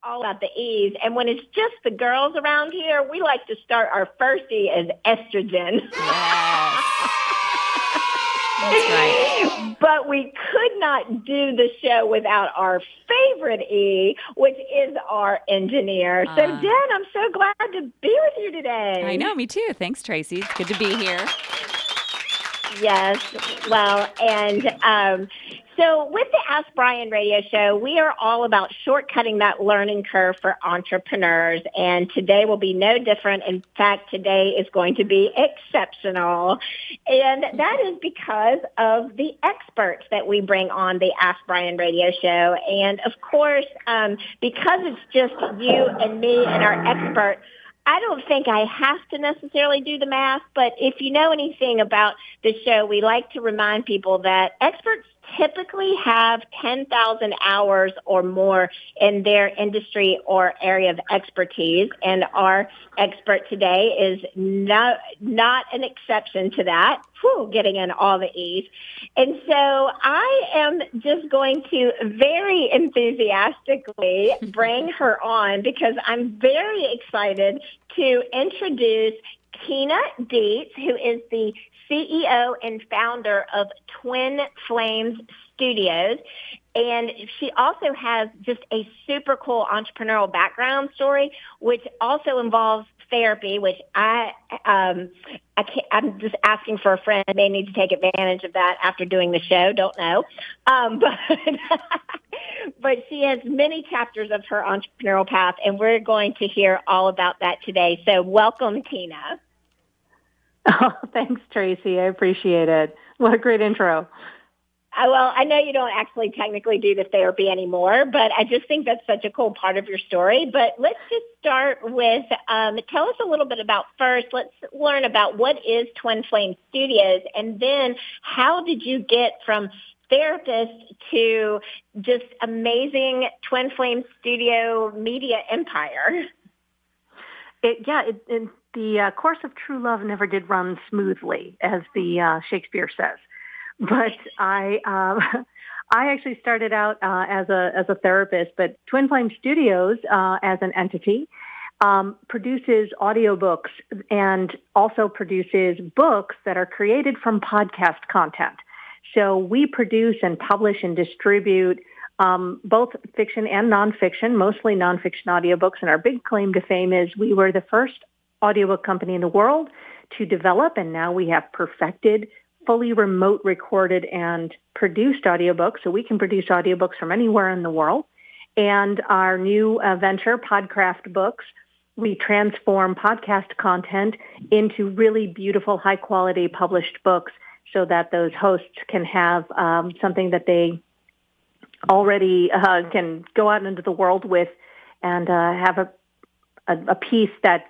all about the E's. And when it's just the girls around here, we like to start our first E as estrogen. Yes. That's right. But we could not do the show without our favorite E, which is our engineer. So, Jen, I'm so glad to be with you today. I know, me too. Thanks, Tracy. It's good to be here. Yes. Well, and so with the Ask Brien radio show, we are all about shortcutting that learning curve for entrepreneurs. And today will be no different. In fact, today is going to be exceptional. And that is because of the experts that we bring on the Ask Brien radio show. And of course, because it's just you and me and our expert, I don't think I have to necessarily do the math, but if you know anything about the show, we like to remind people that experts typically have 10,000 hours or more in their industry or area of expertise, and our expert today is not an exception to that. Whew, getting in all the E's. And so I am just going to very enthusiastically bring her on because I'm very excited to introduce Tina Dietz, who is the CEO and founder of Twin Flames Studios. And she also has just a super cool entrepreneurial background story, which also involves therapy, which I'm just asking for a friend. May need to take advantage of that after doing the show. Don't know. But she has many chapters of her entrepreneurial path, and we're going to hear all about that today. So welcome, Tina. Oh, thanks, Tracy. I appreciate it. What a great intro. Well, I know you don't actually technically do the therapy anymore, but I just think that's such a cool part of your story. But let's just start with, tell us a little bit about first, let's learn about what is Twin Flame Studios, and then how did you get from therapist to just amazing Twin Flame Studio media empire? The course of true love never did run smoothly, as the Shakespeare says. But I actually started out as a therapist. But Twin Flame Studios, as an entity, produces audiobooks and also produces books that are created from podcast content. So we produce and publish and distribute both fiction and nonfiction, mostly nonfiction audiobooks. And our big claim to fame is we were the first audiobook company in the world to develop, and now we have perfected, fully remote recorded and produced audiobooks. So we can produce audiobooks from anywhere in the world. And our new venture, Podcraft Books, we transform podcast content into really beautiful, high-quality published books so that those hosts can have something that they already can go out into the world with and have a piece that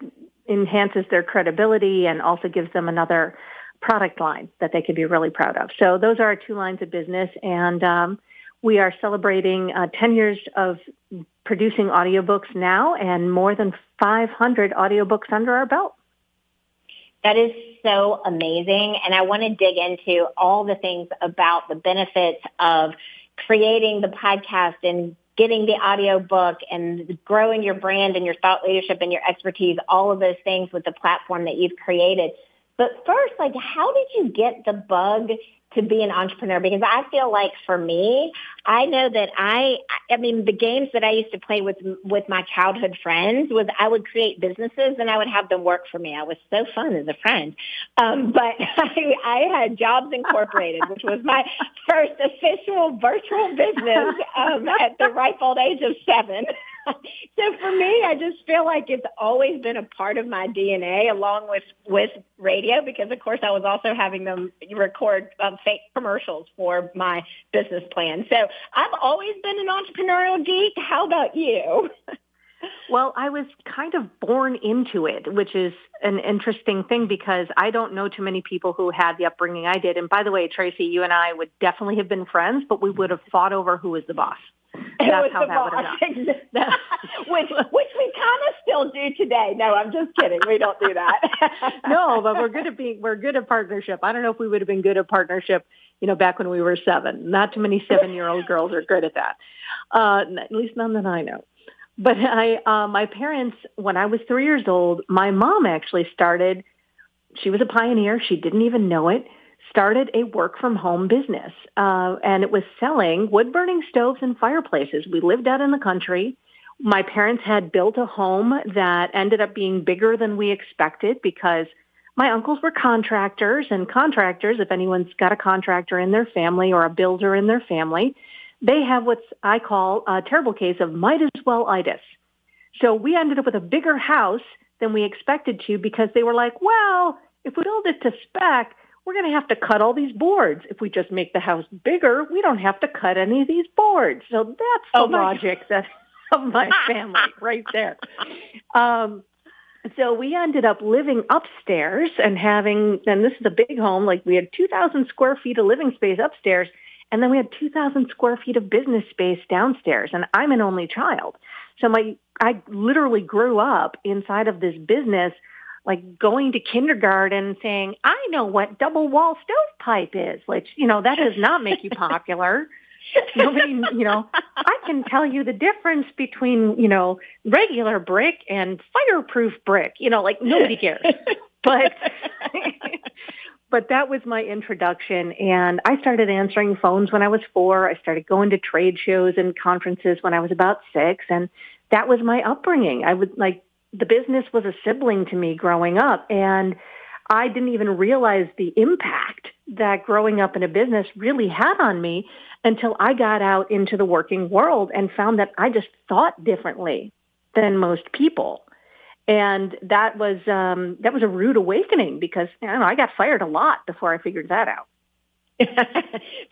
enhances their credibility and also gives them another product line that they can be really proud of. So those are our two lines of business, and we are celebrating 10 years of producing audiobooks now and more than 500 audiobooks under our belt. That is so amazing, and I want to dig into all the things about the benefits of creating the podcast and getting the audio book and growing your brand and your thought leadership and your expertise, all of those things with the platform that you've created. But first, how did you get the bug to be an entrepreneur? Because I feel like for me, I know that the games that I used to play with my childhood friends was I would create businesses and I would have them work for me. I was so fun as a friend. But I had Jobs Incorporated, which was my first official virtual business at the ripe old age of 7. So for me, I just feel like it's always been a part of my DNA along with radio because, of course, I was also having them record fake commercials for my business plan. So I've always been an entrepreneurial geek. How about you? Well, I was kind of born into it, which is an interesting thing because I don't know too many people who had the upbringing I did. And by the way, Tracy, you and I would definitely have been friends, but we would have fought over who was the boss. That's how that would have gone. which we kind of still do today. No, I'm just kidding. We don't do that. No, but we're good at partnership. I don't know if we would have been good at partnership, back when we were 7. Not too many 7-year-old girls are good at that. At least none that I know. But my parents, when I was 3 years old, my mom actually started, she was a pioneer. She didn't even know it, started a work from home business. And it was selling wood burning stoves and fireplaces. We lived out in the country. My parents had built a home that ended up being bigger than we expected because my uncles were contractors, and contractors, if anyone's got a contractor in their family or a builder in their family, they have what I call a terrible case of might as well-itis. So we ended up with a bigger house than we expected to because they were like, well, if we build it to spec, we're going to have to cut all these boards. If we just make the house bigger, we don't have to cut any of these boards. So that's the logic of my family right there. So we ended up living upstairs and this is a big home, like we had 2,000 square feet of living space upstairs, and then we had 2,000 square feet of business space downstairs, and I'm an only child. So I literally grew up inside of this business, like going to kindergarten saying, I know what double wall stovepipe is. Like, that does not make you popular. Nobody, I can tell you the difference between, regular brick and fireproof brick, like nobody cares. But that was my introduction. And I started answering phones when I was 4. I started going to trade shows and conferences when I was about 6. And that was my upbringing. The business was a sibling to me growing up. And I didn't even realize the impact that growing up in a business really had on me until I got out into the working world and found that I just thought differently than most people. And that was a rude awakening because I got fired a lot before I figured that out.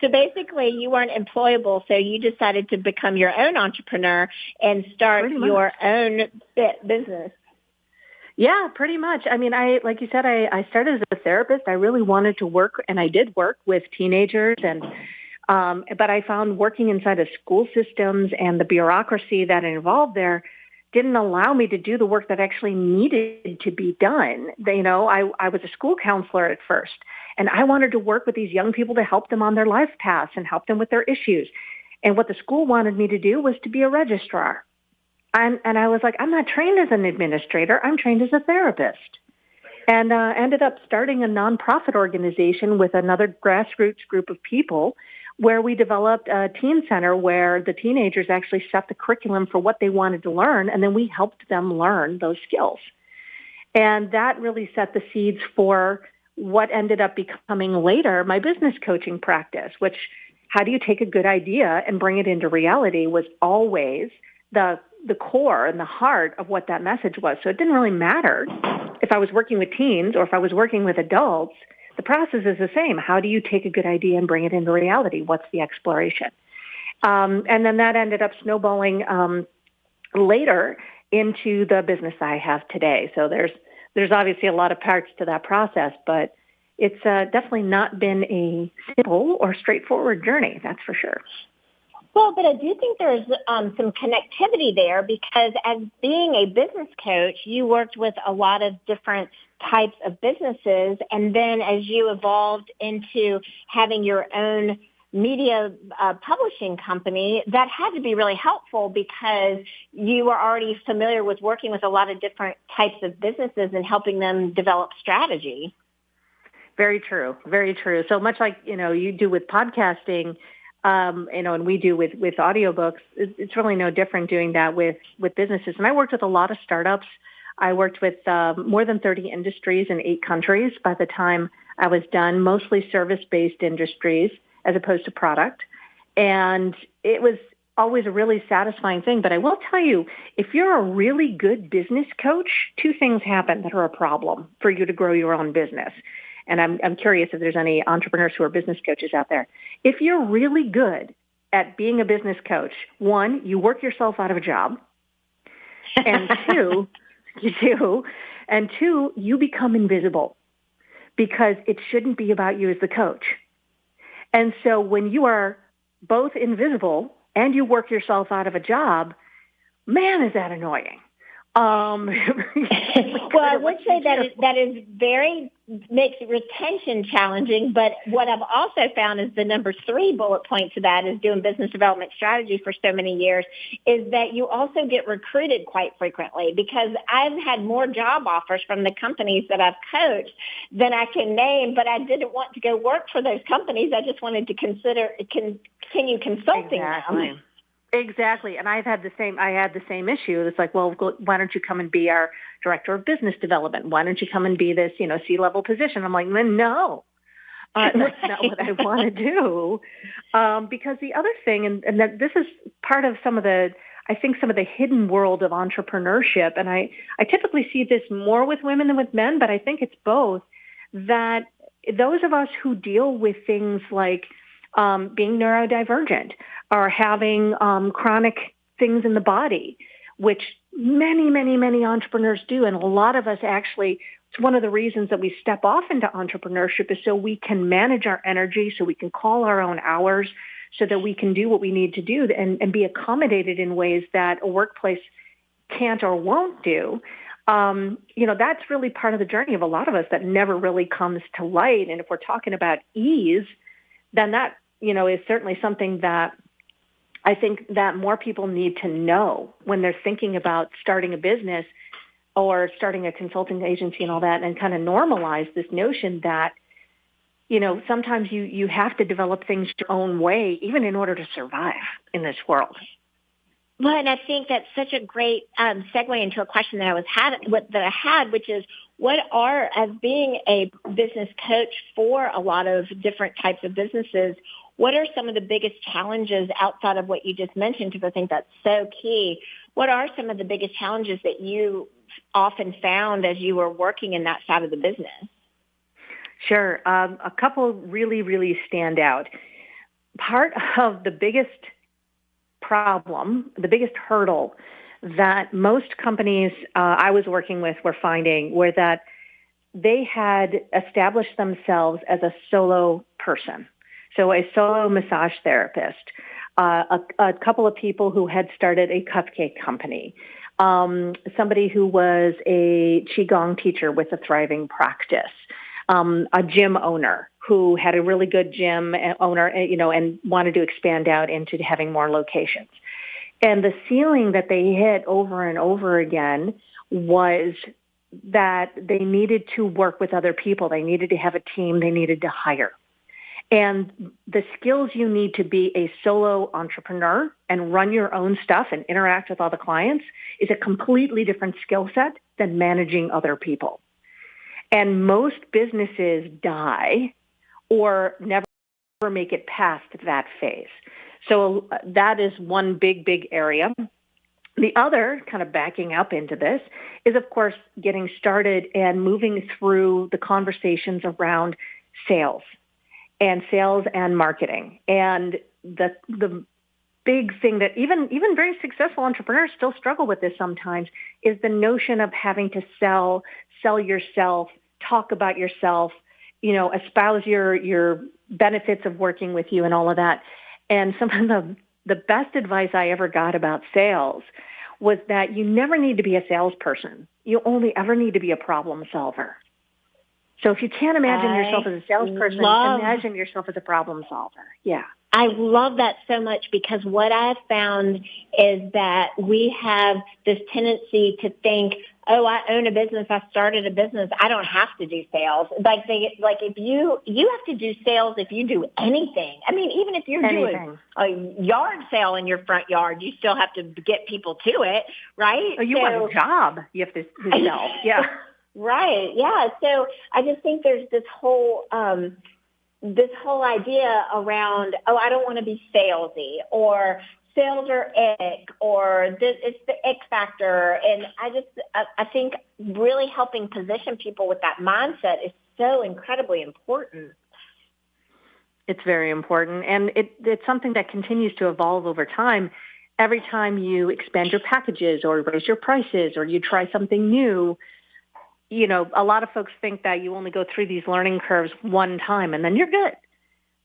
So basically, you weren't employable, so you decided to become your own entrepreneur and start your own business. Yeah, pretty much. I mean, like you said, I started as a therapist. I really wanted to work, and I did work with teenagers, but I found working inside of school systems and the bureaucracy that involved there didn't allow me to do the work that actually needed to be done. I was a school counselor at first, and I wanted to work with these young people to help them on their life paths and help them with their issues. And what the school wanted me to do was to be a registrar. And I was like, I'm not trained as an administrator. I'm trained as a therapist. And ended up starting a nonprofit organization with another grassroots group of people where we developed a teen center where the teenagers actually set the curriculum for what they wanted to learn, and then we helped them learn those skills. And that really set the seeds for what ended up becoming later my business coaching practice, which how do you take a good idea and bring it into reality was always the core and the heart of what that message was. So it didn't really matter if I was working with teens or if I was working with adults. The process is the same. How do you take a good idea and bring it into reality? What's the exploration? And then that ended up snowballing later into the business I have today. So there's obviously a lot of parts to that process, but it's definitely not been a simple or straightforward journey, that's for sure. Well, but I do think there's some connectivity there because as being a business coach, you worked with a lot of different types of businesses. And then as you evolved into having your own media publishing company, that had to be really helpful because you were already familiar with working with a lot of different types of businesses and helping them develop strategy. Very true. Very true. So much like, you do with podcasting, and we do with audiobooks, it's really no different doing that with businesses. And I worked with a lot of startups. I worked with more than 30 industries in 8 countries by the time I was done, mostly service-based industries as opposed to product. And it was always a really satisfying thing. But I will tell you, if you're a really good business coach, 2 things happen that are a problem for you to grow your own business. And I'm curious if there's any entrepreneurs who are business coaches out there. If you're really good at being a business coach, 1, you work yourself out of a job. And 2, you do. And 2, you become invisible because it shouldn't be about you as the coach. And so when you are both invisible and you work yourself out of a job, man, is that annoying. Well, I would say that is very makes retention challenging. But what I've also found is the number 3 bullet point to that is doing business development strategy for so many years is that you also get recruited quite frequently, because I've had more job offers from the companies that I've coached than I can name, but I didn't want to go work for those companies. I just wanted to continue consulting them. Exactly. And I had the same issue. It's like, well, why don't you come and be our director of business development? Why don't you come and be this, C-level position? I'm like, no, that's not what I want to do. Because the other thing, and that this is part of some of the hidden world of entrepreneurship. And I typically see this more with women than with men, but I think it's both, that those of us who deal with things like being neurodivergent or having chronic things in the body, which many, many, many entrepreneurs do. And a lot of us actually, it's one of the reasons that we step off into entrepreneurship is so we can manage our energy, so we can call our own hours, so that we can do what we need to do and be accommodated in ways that a workplace can't or won't do. That's really part of the journey of a lot of us that never really comes to light. And if we're talking about ease, then that, is certainly something that I think that more people need to know when they're thinking about starting a business or starting a consulting agency and all that, and kind of normalize this notion that, sometimes you have to develop things your own way, even in order to survive in this world. Well, and I think that's such a great segue into a question that I had, which is, as being a business coach for a lot of different types of businesses, what are some of the biggest challenges outside of what you just mentioned? Because I think that's so key. What are some of the biggest challenges that you often found as you were working in that side of the business? Sure. A couple really, really stand out. Part of the biggest problem, the biggest hurdle that most companies I was working with were finding were that they had established themselves as a solo person. So a solo massage therapist, a couple of people who had started a cupcake company, somebody who was a Qigong teacher with a thriving practice, a gym owner who had a really good gym owner, and wanted to expand out into having more locations. And the ceiling that they hit over and over again was that they needed to work with other people. They needed to have a team. They needed to hire. And the skills you need to be a solo entrepreneur and run your own stuff and interact with all the clients is a completely different skill set than managing other people. And most businesses die or never make it past that phase. So that is one big, big area. The other, kind of backing up into this, is, of course, getting started and moving through the conversations around sales and marketing. And the big thing that even very successful entrepreneurs still struggle with this sometimes is the notion of having to sell yourself, talk about yourself, espouse your benefits of working with you and all of that. And some of the best advice I ever got about sales was that you never need to be a salesperson. You only ever need to be a problem solver. So if you can't imagine yourself as a salesperson, imagine yourself as a problem solver. Yeah. I love that so much, because what I've found is that we have this tendency to think, oh, I own a business, I started a business, I don't have to do sales. If you have to do sales if you do anything. I mean, even if you're doing a yard sale in your front yard, you still have to get people to it, right? Oh, you want a job, you have to sell. Yeah. Right. Yeah. So I just think there's this whole idea around, oh, I don't want to be salesy, or sales are ick, or it's the ick factor. And I think really helping position people with that mindset is so incredibly important. It's very important. And it's something that continues to evolve over time. Every time you expand your packages or raise your prices or you try something new, a lot of folks think that you only go through these learning curves one time and then you're good.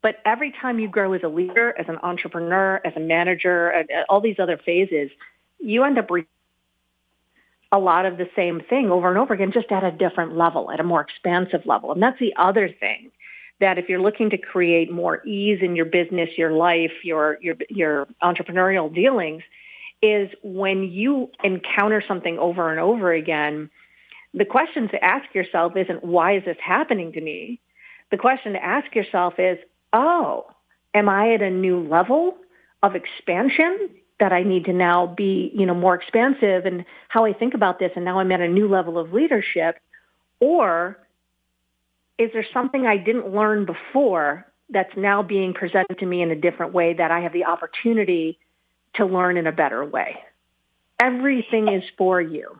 But every time you grow as a leader, as an entrepreneur, as a manager, all these other phases, you end up a lot of the same thing over and over again, just at a different level, at a more expansive level. And that's the other thing, that if you're looking to create more ease in your business, your life, your entrepreneurial dealings, is when you encounter something over and over again, the question to ask yourself isn't, why is this happening to me? The question to ask yourself is, oh, am I at a new level of expansion that I need to now be, more expansive in how I think about this, and now I'm at a new level of leadership? Or is there something I didn't learn before that's now being presented to me in a different way that I have the opportunity to learn in a better way? Everything is for you.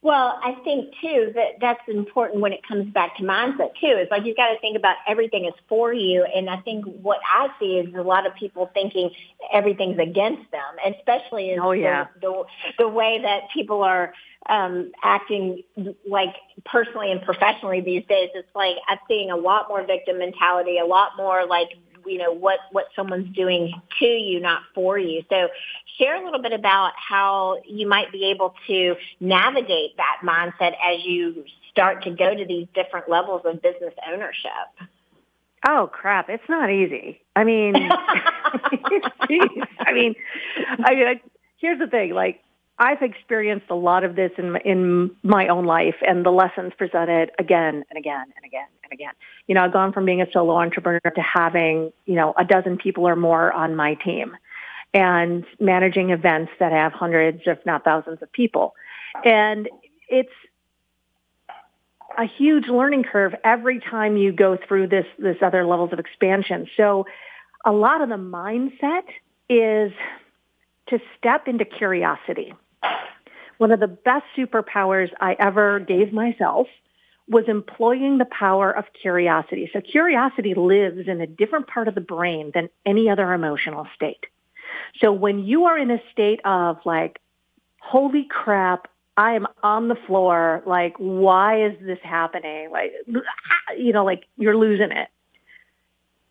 Well, I think, too, that's important when it comes back to mindset, too. It's like you've got to think about everything is for you. And I think what I see is a lot of people thinking everything's against them, especially in the way that people are acting, like personally and professionally these days. It's like I'm seeing a lot more victim mentality, a lot more like, what someone's doing to you, not for you. So share a little bit about how you might be able to navigate that mindset as you start to go to these different levels of business ownership. Oh, crap. It's not easy. I mean, here's the thing. Like, I've experienced a lot of this in my own life, and the lessons presented again and again and again and again. I've gone from being a solo entrepreneur to having, a dozen people or more on my team, and managing events that have hundreds, if not thousands of people. And it's a huge learning curve every time you go through this other levels of expansion. So a lot of the mindset is to step into curiosity. One of the best superpowers I ever gave myself was employing the power of curiosity. So curiosity lives in a different part of the brain than any other emotional state. So when you are in a state of like, holy crap, I am on the floor, like, why is this happening? Like, like you're losing it.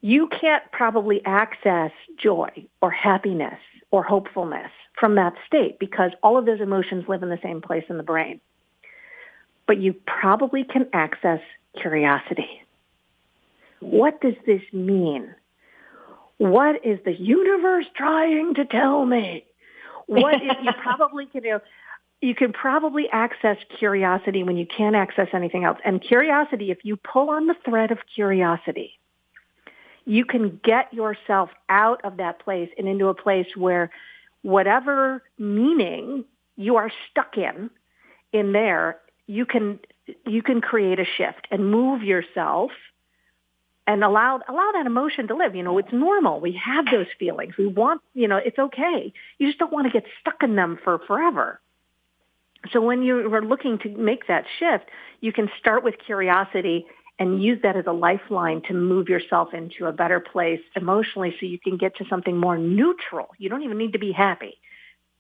You can't probably access joy or happiness or hopefulness from that state, because all of those emotions live in the same place in the brain. But you probably can access curiosity. What does this mean? What is the universe trying to tell me? What is, you probably can do. You can probably access curiosity when you can't access anything else. And curiosity, if you pull on the thread of curiosity, you can get yourself out of that place and into a place where whatever meaning you are stuck in there, you can create a shift and move yourself and allow that emotion to live. It's normal. We have those feelings. We want, it's okay. You just don't want to get stuck in them for forever. So when you are looking to make that shift, you can start with curiosity and use that as a lifeline to move yourself into a better place emotionally, so you can get to something more neutral. You don't even need to be happy.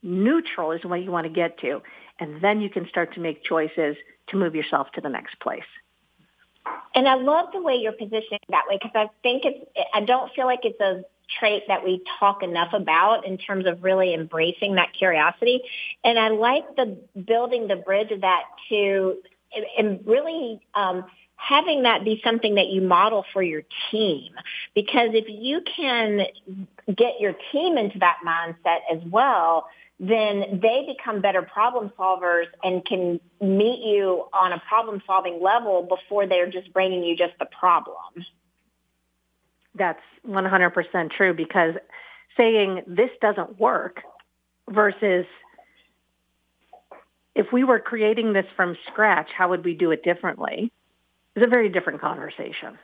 Neutral is what you want to get to. And then you can start to make choices to move yourself to the next place. And I love the way you're positioning that way, because I don't feel like it's a trait that we talk enough about in terms of really embracing that curiosity. And I like the building the bridge of that to, and really, having that be something that you model for your team. Because if you can get your team into that mindset as well, then they become better problem solvers and can meet you on a problem solving level before they're just bringing you just the problem. That's 100% true, because saying this doesn't work versus if we were creating this from scratch, how would we do it differently? It's a very different conversation.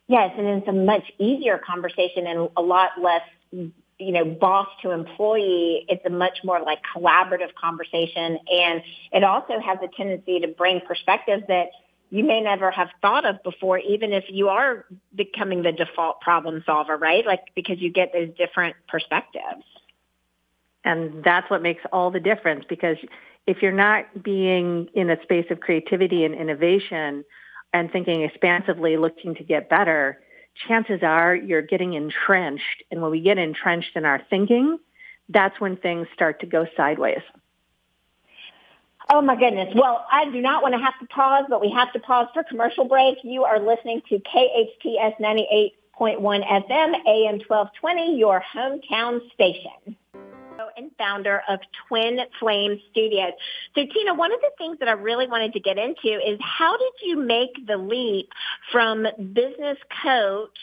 Yes, and it's a much easier conversation and a lot less, boss to employee. It's a much more like collaborative conversation. And it also has a tendency to bring perspectives that you may never have thought of before, even if you are becoming the default problem solver, right? Like, because you get those different perspectives. And that's what makes all the difference, because if you're not being in a space of creativity and innovation and thinking expansively, looking to get better, chances are you're getting entrenched. And when we get entrenched in our thinking, that's when things start to go sideways. Oh, my goodness. Well, I do not want to have to pause, but we have to pause for commercial break. You are listening to KHTS 98.1 FM, AM 1220, your hometown station. And founder of Twin Flame Studios. So, Tina, one of the things that I really wanted to get into is how did you make the leap from business coach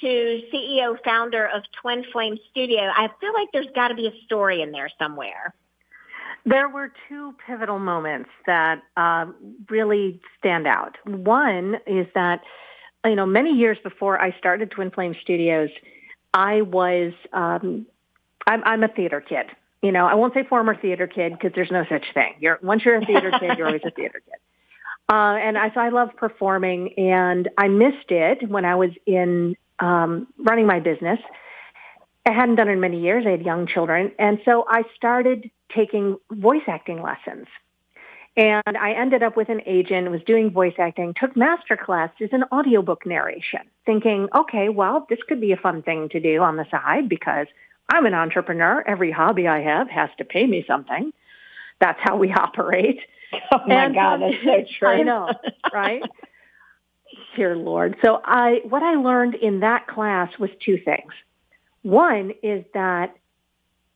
to CEO founder of Twin Flame Studio? I feel like there's got to be a story in there somewhere. There were two pivotal moments that really stand out. One is that, many years before I started Twin Flame Studios, I was, I'm a theater kid. I won't say former theater kid because there's no such thing. Once you're a theater kid, you're always a theater kid. So I love performing, and I missed it when I was in running my business. I hadn't done it in many years. I had young children. And so I started taking voice acting lessons. And I ended up with an agent, was doing voice acting, took master classes in audiobook narration, thinking, okay, well, this could be a fun thing to do on the side because I'm an entrepreneur. Every hobby I have has to pay me something. That's how we operate. Oh, my God, that's so true. I know, right? Dear Lord. So what I learned in that class was two things. One is that,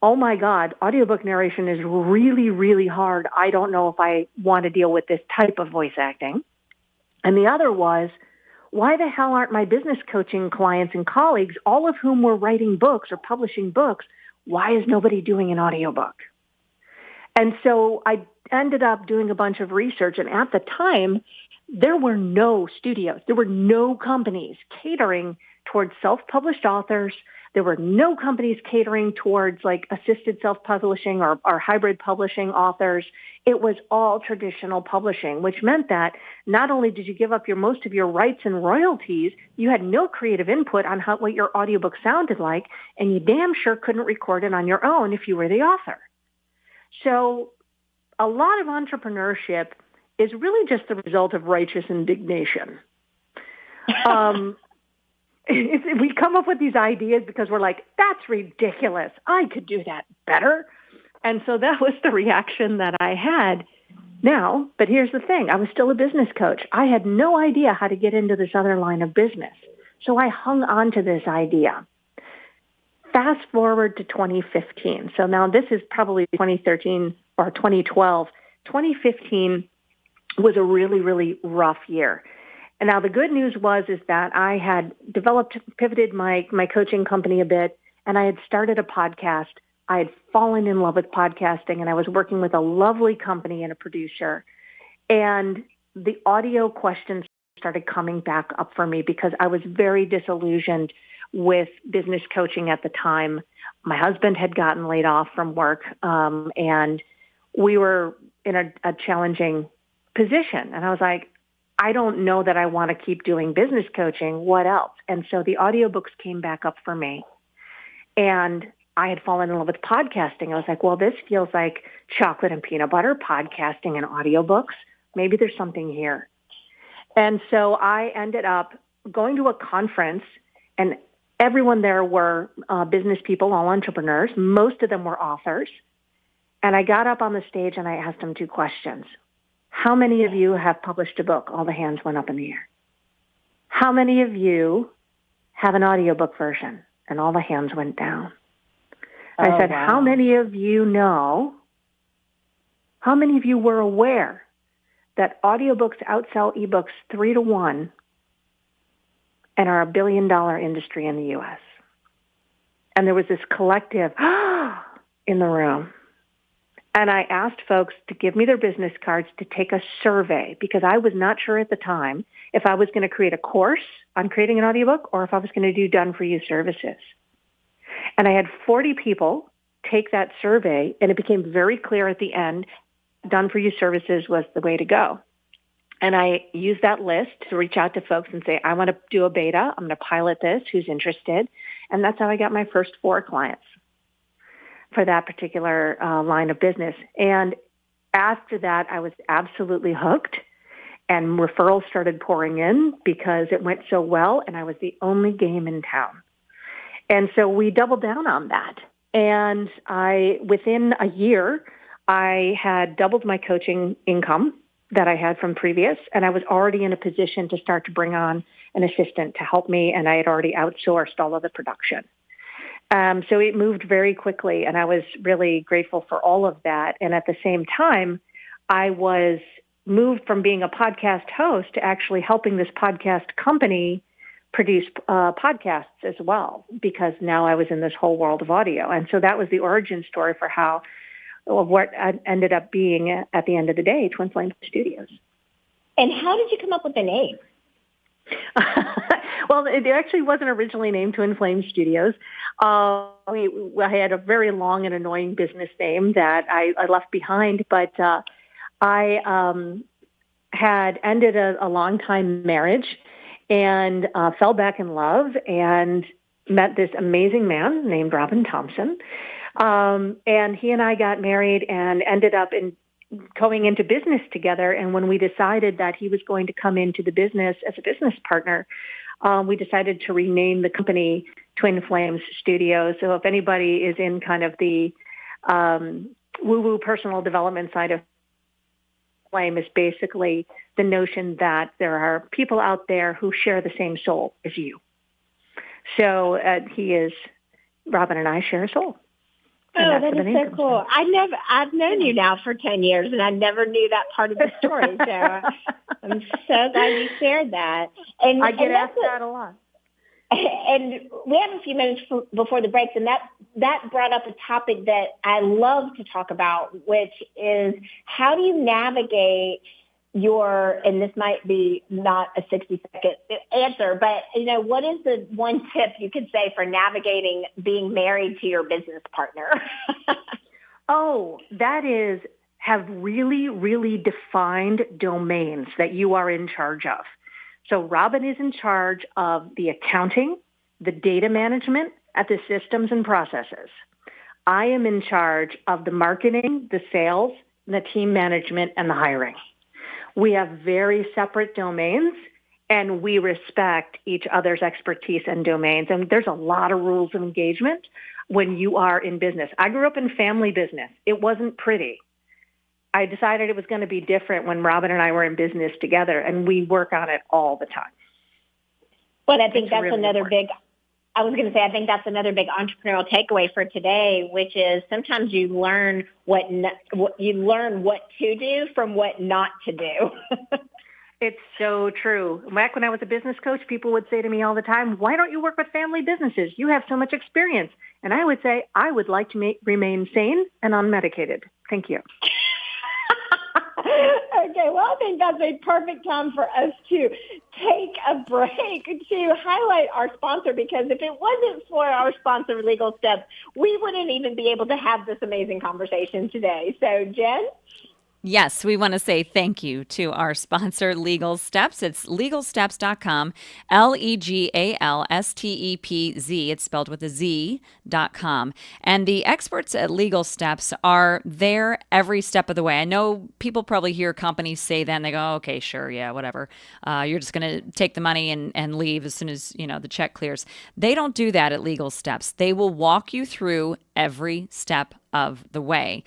oh my God, audiobook narration is really, really hard. I don't know if I want to deal with this type of voice acting. And the other was, why the hell aren't my business coaching clients and colleagues, all of whom were writing books or publishing books, why is nobody doing an audiobook? And so I ended up doing a bunch of research. And at the time, there were no studios. There were no companies catering towards self-published authors. There were no companies catering towards like assisted self-publishing or hybrid publishing authors. It was all traditional publishing, which meant that not only did you give up most of your rights and royalties, you had no creative input on what your audiobook sounded like, and you damn sure couldn't record it on your own if you were the author. So a lot of entrepreneurship is really just the result of righteous indignation. We come up with these ideas because we're like, that's ridiculous. I could do that better. And so that was the reaction that I had. Now, but here's the thing. I was still a business coach. I had no idea how to get into this other line of business. So I hung on to this idea. Fast forward to 2015. So now this is probably 2013 or 2012. 2015 was a really, really rough year. And now the good news is that I had pivoted my coaching company a bit, and I had started a podcast. I had fallen in love with podcasting, and I was working with a lovely company and a producer. And the audio questions started coming back up for me because I was very disillusioned with business coaching at the time. My husband had gotten laid off from work, and we were in a challenging position. And I was like, I don't know that I want to keep doing business coaching. What else? And so the audiobooks came back up for me. And I had fallen in love with podcasting. I was like, well, this feels like chocolate and peanut butter, podcasting and audiobooks. Maybe there's something here. And so I ended up going to a conference, and everyone there were business people, all entrepreneurs. Most of them were authors. And I got up on the stage and I asked them two questions. How many of you have published a book? All the hands went up in the air. How many of you have an audiobook version? And all the hands went down. I said, wow. How many of you know, how many of you were aware that audiobooks outsell ebooks 3-1 and are $1 billion industry in the U.S.? And there was this collective in the room. And I asked folks to give me their business cards to take a survey because I was not sure at the time if I was going to create a course on creating an audiobook or if I was going to do done-for-you services. And I had 40 people take that survey, and it became very clear at the end, done-for-you services was the way to go. And I used that list to reach out to folks and say, I want to do a beta. I'm going to pilot this. Who's interested? And that's how I got my first 4 clients for that particular line of business. And after that, I was absolutely hooked, and referrals started pouring in because it went so well, and I was the only game in town. And so we doubled down on that. And within a year, I had doubled my coaching income that I had from previous, and I was already in a position to start to bring on an assistant to help me, and I had already outsourced all of the production. So it moved very quickly, and I was really grateful for all of that. And at the same time, I was moved from being a podcast host to actually helping this podcast company produce podcasts as well, because now I was in this whole world of audio. And so that was the origin story for what ended up being at the end of the day, Twin Flame Studios. And how did you come up with the name? Well, it actually wasn't originally named Twin Flame Studios. I had a very long and annoying business name that I left behind, but I had ended a long-time marriage and fell back in love and met this amazing man named Robin Thompson. And he and I got married and ended up going into business together. And when we decided that he was going to come into the business as a business partner, we decided to rename the company Twin Flames Studios. So if anybody is in kind of the woo-woo personal development side of Flame, is basically the notion that there are people out there who share the same soul as you. So Robin and I share a soul. Oh, that is so cool. I've known you now for 10 years, and I never knew that part of the story. So I'm so glad you shared that. And I get asked that a lot. And we have a few minutes before the break, and that brought up a topic that I love to talk about, which is how do you navigate and this might be not a 60-second answer, but, what is the one tip you could say for navigating being married to your business partner? Oh, that is have really, really defined domains that you are in charge of. So Robin is in charge of the accounting, the data management, at the systems and processes. I am in charge of the marketing, the sales, the team management, and the hiring. We have very separate domains, and we respect each other's expertise and domains. And there's a lot of rules of engagement when you are in business. I grew up in family business. It wasn't pretty. I decided it was going to be different when Robin and I were in business together, and we work on it all the time. Well, I think that's really another I think that's another big entrepreneurial takeaway for today, which is sometimes you learn what to do from what not to do. It's so true. Back when I was a business coach, people would say to me all the time, "Why don't you work with family businesses? You have so much experience." And I would say, "I would like to remain sane and unmedicated. Thank you." Okay, well, I think that's a perfect time for us to take a break to highlight our sponsor, because if it wasn't for our sponsor, Legal Steps, we wouldn't even be able to have this amazing conversation today. So, Jen? Yes, we want to say thank you to our sponsor, Legal Steps. It's legalsteps.com, LEGALSTEPZ. It's spelled with a Z.com. And the experts at Legal Steps are there every step of the way. I know people probably hear companies say that and they go, "Oh, okay, sure, yeah, whatever. You're just going to take the money and leave as soon as, the check clears." They don't do that at Legal Steps. They will walk you through every step of the way.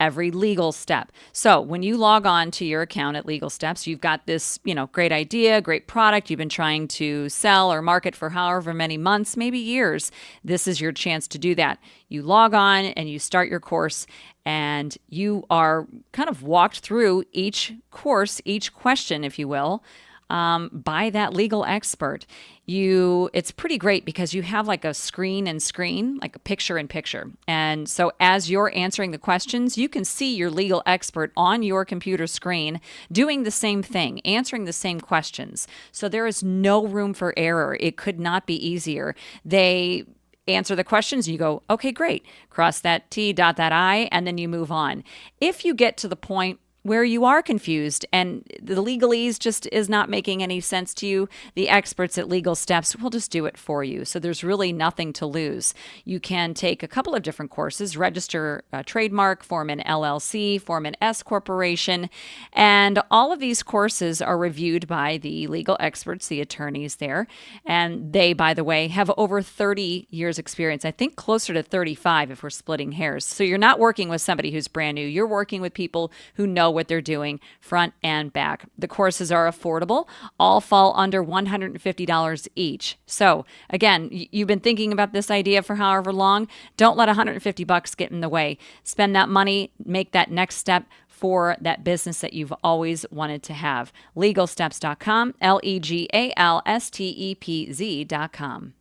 Every legal step. So when you log on to your account at Legal Steps, you've got this, great idea, great product you've been trying to sell or market for however many months, maybe years. This is your chance to do that. You log on and you start your course, and you are kind of walked through each course, each question, if you will, by that legal expert. It's pretty great because you have like a screen, like a picture in picture. And so as you're answering the questions, you can see your legal expert on your computer screen doing the same thing, answering the same questions. So there is no room for error. It could not be easier. They answer the questions, you go, "Okay, great. Cross that T, dot that I," and then you move on. If you get to the point where you are confused and the legalese just is not making any sense to you, the experts at Legal Steps will just do it for you. So there's really nothing to lose. You can take a couple of different courses, register a trademark, form an LLC, form an S corporation, and all of these courses are reviewed by the legal experts, the attorneys there. And they, by the way, have over 30 years experience. I think closer to 35 if we're splitting hairs. So you're not working with somebody who's brand new. You're working with people who know what they're doing front and back. The courses are affordable, all fall under $150 each. So again, you've been thinking about this idea for however long. Don't let $150 get in the way. Spend that money, make that next step for that business that you've always wanted to have. Legalsteps.com, LEGALSTEPZ.com.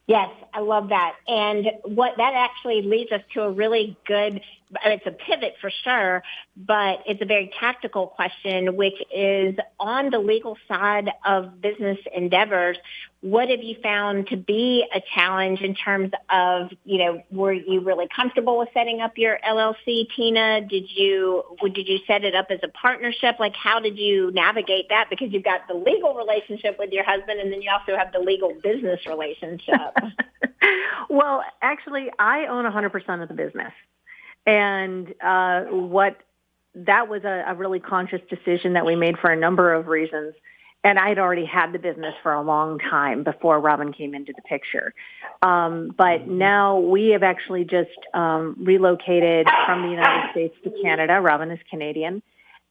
Yes, I love that. And what that actually leads us to a really good, it's a pivot for sure, but it's a very tactical question, which is on the legal side of business endeavors, what have you found to be a challenge in terms of, were you really comfortable with setting up your LLC, Tina? Did you set it up as a partnership? Like, how did you navigate that? Because you've got the legal relationship with your husband, and then you also have the legal business relationship. Well, actually, I own 100% of the business. And that was a really conscious decision that we made for a number of reasons. And I'd already had the business for a long time before Robin came into the picture. But now we have actually just relocated from the United States to Canada. Robin is Canadian.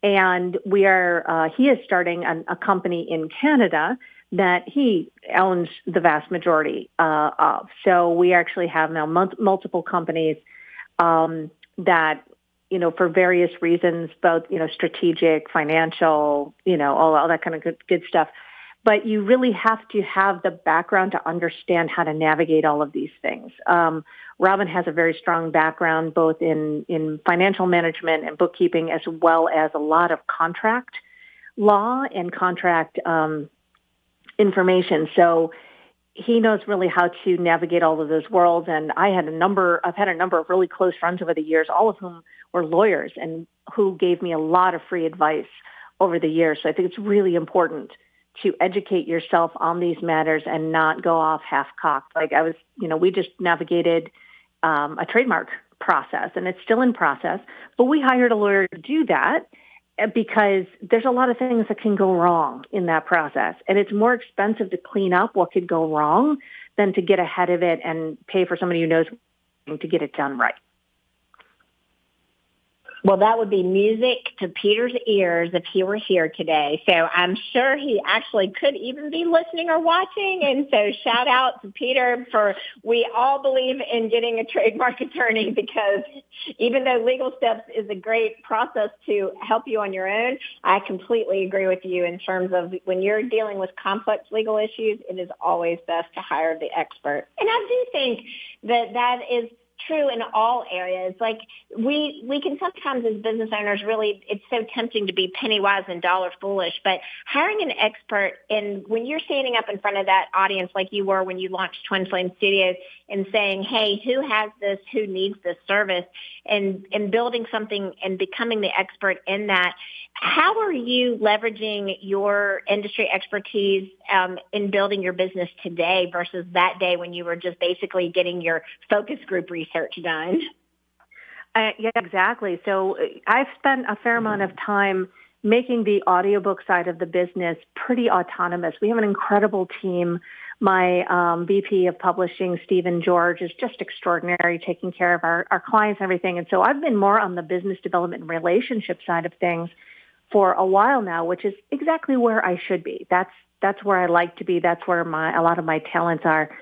And he is starting a company in Canada that he owns the vast majority of. So we actually have now multiple companies that, for various reasons, both, strategic, financial, all that kind of good stuff. But you really have to have the background to understand how to navigate all of these things. Robin has a very strong background both in financial management and bookkeeping, as well as a lot of contract law and contract information. So he knows really how to navigate all of those worlds. And I've had a number of really close friends over the years, all of whom were lawyers and who gave me a lot of free advice over the years. So I think it's really important to educate yourself on these matters and not go off half-cocked. Like we just navigated a trademark process, and it's still in process, but we hired a lawyer to do that because there's a lot of things that can go wrong in that process. And it's more expensive to clean up what could go wrong than to get ahead of it and pay for somebody who knows to get it done right. Well, that would be music to Peter's ears if he were here today. So I'm sure he actually could even be listening or watching. And so shout out to Peter we all believe in getting a trademark attorney, because even though Legal Steps is a great process to help you on your own, I completely agree with you in terms of when you're dealing with complex legal issues, it is always best to hire the expert. And I do think that is true in all areas. Like we can sometimes as business owners really, it's so tempting to be penny wise and dollar foolish, but hiring an expert, and when you're standing up in front of that audience like you were when you launched Twin Flame Studios and saying, hey, who has this, who needs this service, and building something and becoming the expert in that, how are you leveraging your industry expertise in building your business today versus that day when you were just basically getting your focus group research done? Yeah, exactly. So I've spent a fair amount of time making the audiobook side of the business pretty autonomous. We have an incredible team. My VP of publishing, Stephen George, is just extraordinary, taking care of our clients and everything. And so I've been more on the business development and relationship side of things for a while now, which is exactly where I should be. That's where I like to be. That's where a lot of my talents are.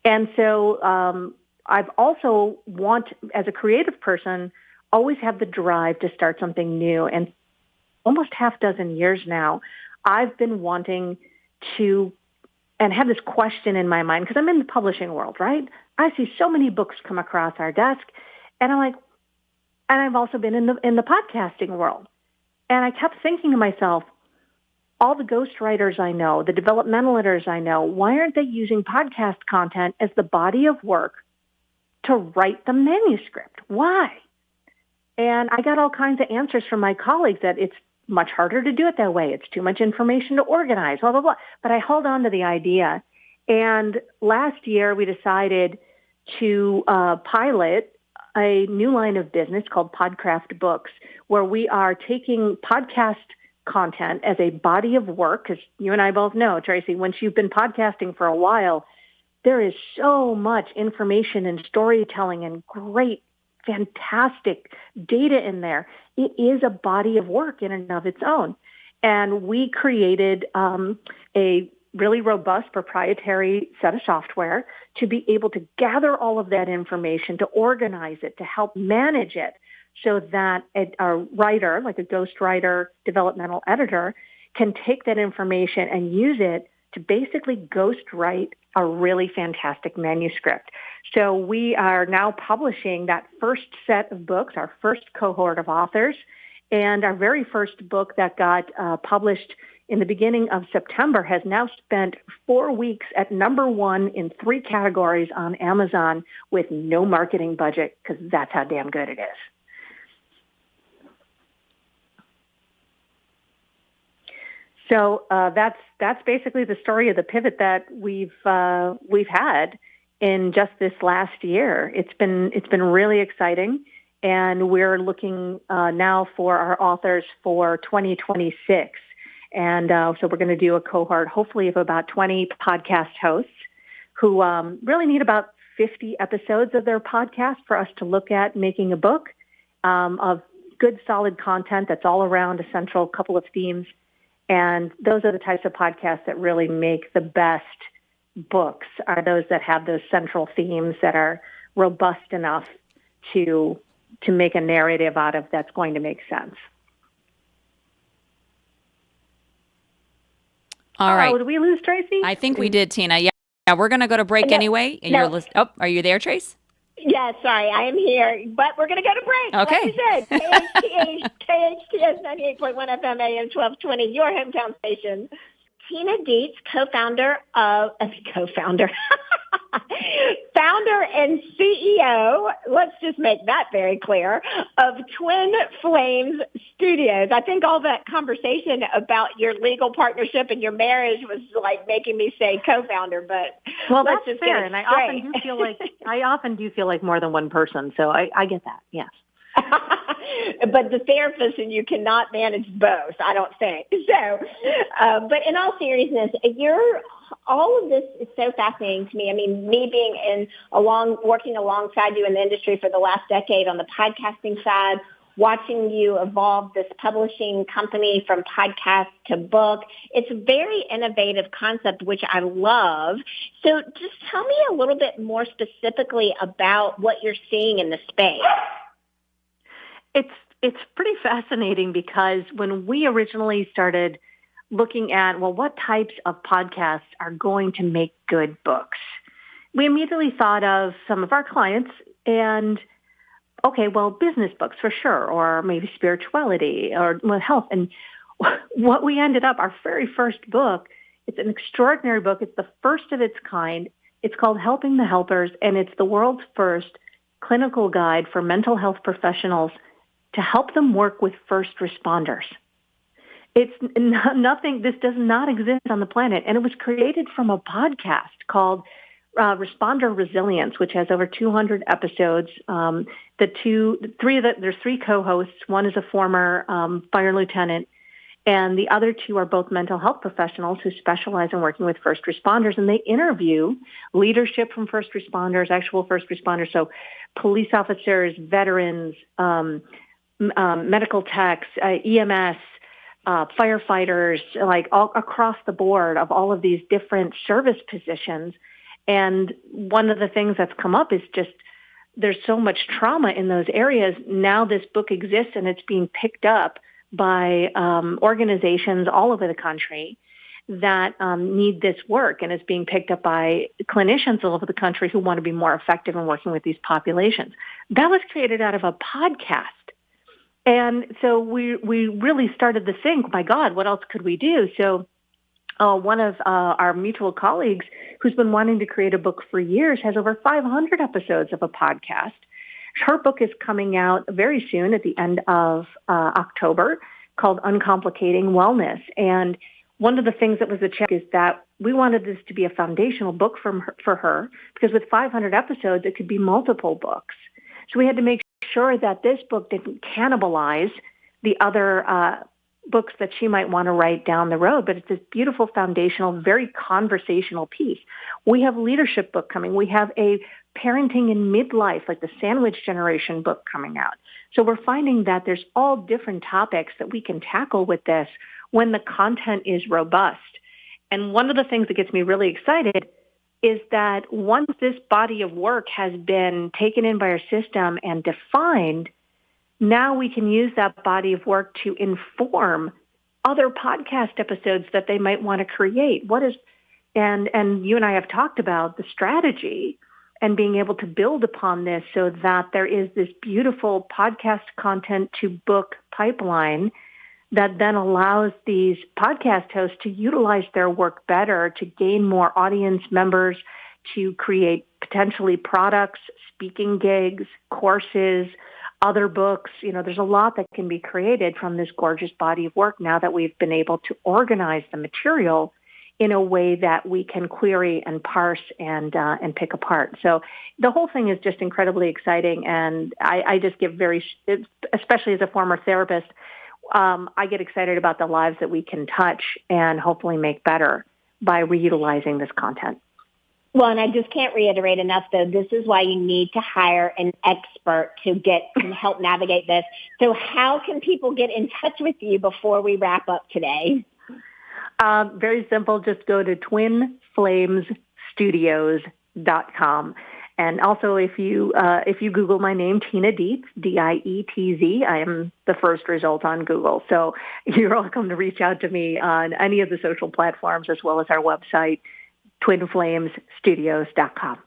And so I've also as a creative person, always have the drive to start something new. And almost half dozen years now, I've been wanting to, and have this question in my mind, because I'm in the publishing world, right? I see so many books come across our desk, and I'm like, and I've also been in the podcasting world. And I kept thinking to myself, all the ghostwriters I know, the developmental editors I know, why aren't they using podcast content as the body of work to write the manuscript? Why? And I got all kinds of answers from my colleagues that it's much harder to do it that way. It's too much information to organize, blah, blah, blah. But I held on to the idea. And last year we decided to pilot a new line of business called Podcraft Books, where we are taking podcast content as a body of work, because you and I both know, Tracy, once you've been podcasting for a while, there is so much information and storytelling and great, fantastic data in there. It is a body of work in and of its own. And we created a really robust proprietary set of software to be able to gather all of that information, to organize it, to help manage it, so that a writer, like a ghostwriter, developmental editor, can take that information and use it to basically ghostwrite a really fantastic manuscript. So we are now publishing that first set of books, our first cohort of authors, and our very first book that got published in the beginning of September has now spent 4 weeks at #1 in 3 categories on Amazon with no marketing budget, because that's how damn good it is. So that's basically the story of the pivot that we've had in just this last year. It's been really exciting, and we're looking now for our authors for 2026. And so we're going to do a cohort, hopefully, of about 20 podcast hosts who really need about 50 episodes of their podcast for us to look at making a book of good, solid content that's all around a central couple of themes. And those are the types of podcasts that really make the best books, are those that have those central themes that are robust enough to make a narrative out of that's going to make sense. All right. Did we lose Tracy? I think we did, Tina. Yeah, we're going to go to break anyway. No. Are you there, Trace? Yeah, sorry, I am here, but we're going to go to break. Okay. Like you said, KHTS 98.1 FM AM 1220, your hometown station. Tina Dietz, founder and CEO, let's just make that very clear, of Twin Flames Studios. I think all that conversation about your legal partnership and your marriage was like making me say co-founder, but well, let's that's just fair. get And straight. I often do feel like more than one person, so I get that. Yes. But the therapist and you cannot manage both, I don't think. So, but in all seriousness, all of this is so fascinating to me. I mean, me being working alongside you in the industry for the last decade on the podcasting side, watching you evolve this publishing company from podcast to book. It's a very innovative concept, which I love. So just tell me a little bit more specifically about what you're seeing in the space. It's pretty fascinating, because when we originally started looking at, well, what types of podcasts are going to make good books, we immediately thought of some of our clients and, okay, well, business books for sure, or maybe spirituality or health. And what we ended up, our very first book, it's an extraordinary book. It's the first of its kind. It's called Helping the Helpers, and it's the world's first clinical guide for mental health professionals to help them work with first responders. It's nothing, this does not exist on the planet. And it was created from a podcast called Responder Resilience, which has over 200 episodes. There's 3 co-hosts. One is a former fire lieutenant, and the other 2 are both mental health professionals who specialize in working with first responders. And they interview leadership from first responders, actual first responders. So police officers, veterans, medical techs, EMS, firefighters, like all across the board of all of these different service positions. And one of the things that's come up is just there's so much trauma in those areas. Now this book exists, and it's being picked up by organizations all over the country that need this work, and it's being picked up by clinicians all over the country who want to be more effective in working with these populations. That was created out of a podcast. And so we really started to think, my God, what else could we do? So one of our mutual colleagues who's been wanting to create a book for years has over 500 episodes of a podcast. Her book is coming out very soon at the end of October, called Uncomplicating Wellness. And one of the things that was a check is that we wanted this to be a foundational book for her, because with 500 episodes, it could be multiple books. So we had to make sure that this book didn't cannibalize the other books that she might want to write down the road. But it's this beautiful foundational, very conversational piece. We have a leadership book coming. We have a parenting in midlife, like the sandwich generation book coming out. So we're finding that there's all different topics that we can tackle with this when the content is robust. And one of the things that gets me really excited is that once this body of work has been taken in by our system and defined, now we can use that body of work to inform other podcast episodes that they might want to create. And you and I have talked about the strategy and being able to build upon this so that there is this beautiful podcast content to book pipeline that then allows these podcast hosts to utilize their work better, to gain more audience members, to create potentially products, speaking gigs, courses, other books. There's a lot that can be created from this gorgeous body of work now that we've been able to organize the material in a way that we can query and parse and pick apart. So the whole thing is just incredibly exciting. And I just get especially as a former therapist, I get excited about the lives that we can touch and hopefully make better by reutilizing this content. Well, and I just can't reiterate enough, though, this is why you need to hire an expert to help navigate this. So how can people get in touch with you before we wrap up today? Very simple. Just go to twinflamesstudios.com. And also, if you Google my name, Tina Dietz, Dietz, I am the first result on Google. So you're welcome to reach out to me on any of the social platforms as well as our website, twinflamesstudios.com.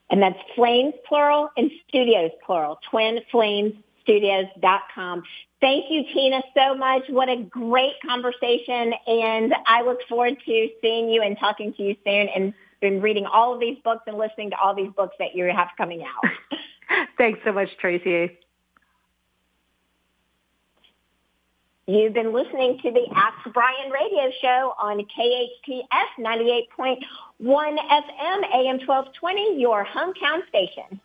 And that's flames, plural, and studios, plural, twinflamesstudios.com. Thank you, Tina, so much. What a great conversation. And I look forward to seeing you and talking to you soon, and been reading all of these books and listening to all these books that you have coming out. Thanks so much, Tracy. You've been listening to the Ask Brien radio show on KHTS 98.1 FM, AM 1220, your hometown station.